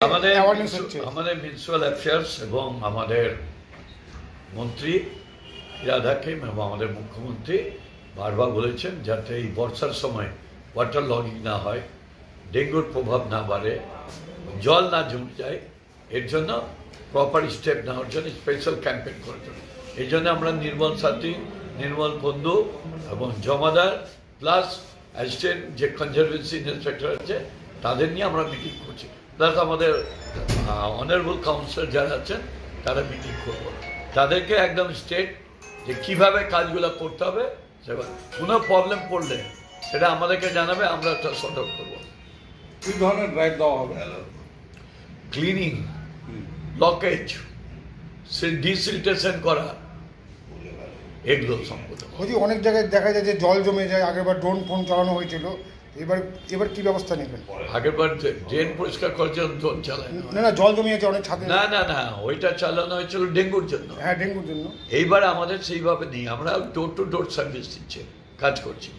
আমাদের municipal affairs এবং আমাদের মন্ত্রী ইরাদ হাকিম এবং আমাদের মুখ্যমন্ত্রী বারবার বলেছেন যাতে এই বর্ষার সময় ওয়াটার লগিং না হয়, ডেঙ্গুর প্রভাব না বাড়ে, জল না জমে যায়, এর জন্য প্রপার স্টেপ নেওয়ার জন্য স্পেশাল ক্যাম্পেইন করার জন্য। এই জন্য আমরা নির্মল সাথী, নির্মল বন্ধু এবং জমাদার প্লাস অ্যাসিস্ট্যান্ট যে কনজারভেন্সি ইন্সপেক্টর আছে তাদের নিয়ে আমরা মিটিং করছি, প্লাস আমাদের অনারেবল কাউন্সিলর যারা আছেন তারা মিটিং করবো, তাদেরকে একদম স্টেট যে কীভাবে কাজগুলো করতে হবে, সেবা কোনো প্রবলেম পড়লে সেটা আমাদেরকে জানাবে, আমরা একটা সর্ট আউট করবো। কী ধরনের ড্রাইভ দেওয়া হবে? ক্লিনিং, ব্লকেজ, ডিসিলটেশন করা, এগুলো সম্পূর্ণ। অনেক জায়গায় দেখা যায় যে জল জমে যায়, আগেরবার ড্রোন ফোন চালানো হয়েছিল, এবার কি ব্যবস্থা নেবেন? আগেরবার ড্রেন পরিষ্কার করার জন্য ড্রোন চালায় না, জল জমিয়েছে অনেক ছাদে। না, ওইটা চালানো হয়েছিল ডেঙ্গুর জন্য। হ্যাঁ, ডেঙ্গুর জন্য। এইবার আমাদের সেইভাবে নেই, আমরা ডোর টু ডোর সার্ভিস দিচ্ছি, কাজ করছি।